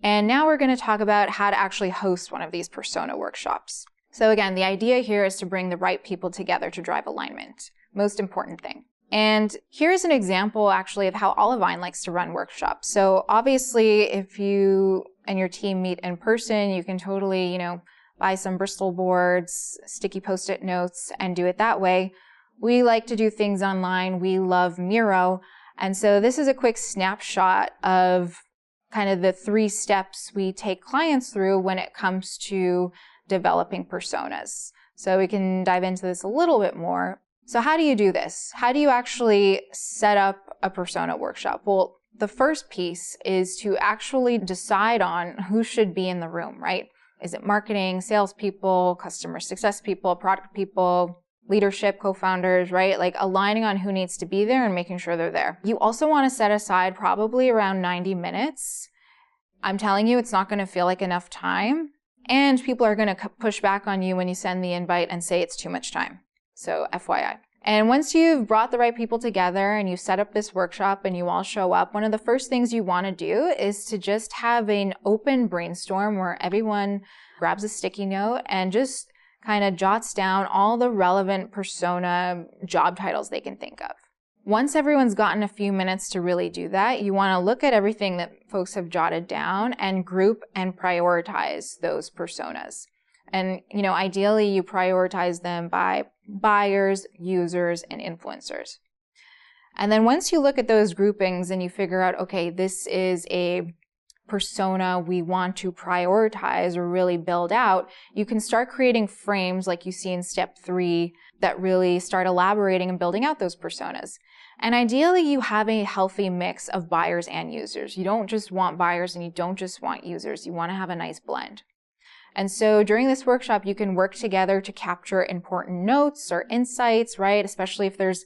And now we're going to talk about how to actually host one of these persona workshops. So again, the idea here is to bring the right people together to drive alignment. Most important thing. And here's an example actually of how Olivine likes to run workshops. So obviously, if you and your team meet in person, you can totally, buy some Bristol boards, sticky Post-it notes, and do it that way. We like to do things online. We love Miro. And so this is a quick snapshot of kind of the 3 steps we take clients through when it comes to developing personas. So we can dive into this a little bit more. So how do you do this? How do you actually set up a persona workshop? Well, the first piece is to actually decide on who should be in the room, right? Is it marketing, salespeople, customer success people, product people, leadership, co-founders, right? Like aligning on who needs to be there and making sure they're there. You also want to set aside probably around 90 minutes. I'm telling you, it's not going to feel like enough time. And people are going to push back on you when you send the invite and say it's too much time. So FYI. And once you've brought the right people together and you set up this workshop and you all show up, one of the first things you want to do is to just have an open brainstorm where everyone grabs a sticky note and just kind of jots down all the relevant persona job titles they can think of. Once everyone's gotten a few minutes to really do that, you want to look at everything that folks have jotted down and group and prioritize those personas. And, ideally you prioritize them by buyers, users, and influencers. And then once you look at those groupings and you figure out, okay, this is a persona we want to prioritize or really build out, you can start creating frames like you see in step 3 that really start elaborating and building out those personas. And ideally you have a healthy mix of buyers and users. You don't just want buyers and you don't just want users. You want to have a nice blend. And so during this workshop, you can work together to capture important notes or insights, right? Especially if there's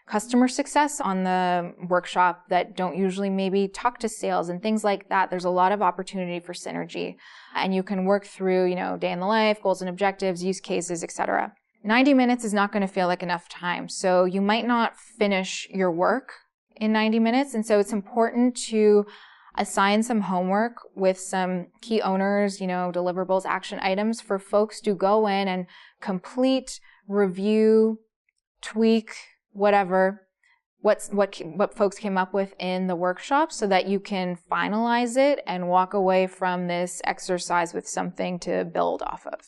customer success on the workshop that don't usually maybe talk to sales and things like that. There's a lot of opportunity for synergy. And you can work through, day in the life, goals and objectives, use cases, etc. 90 minutes is not going to feel like enough time. So you might not finish your work in 90 minutes. And so it's important to assign some homework with some key owners, deliverables, action items for folks to go in and complete, review, tweak, whatever, what folks came up with in the workshop so that you can finalize it and walk away from this exercise with something to build off of.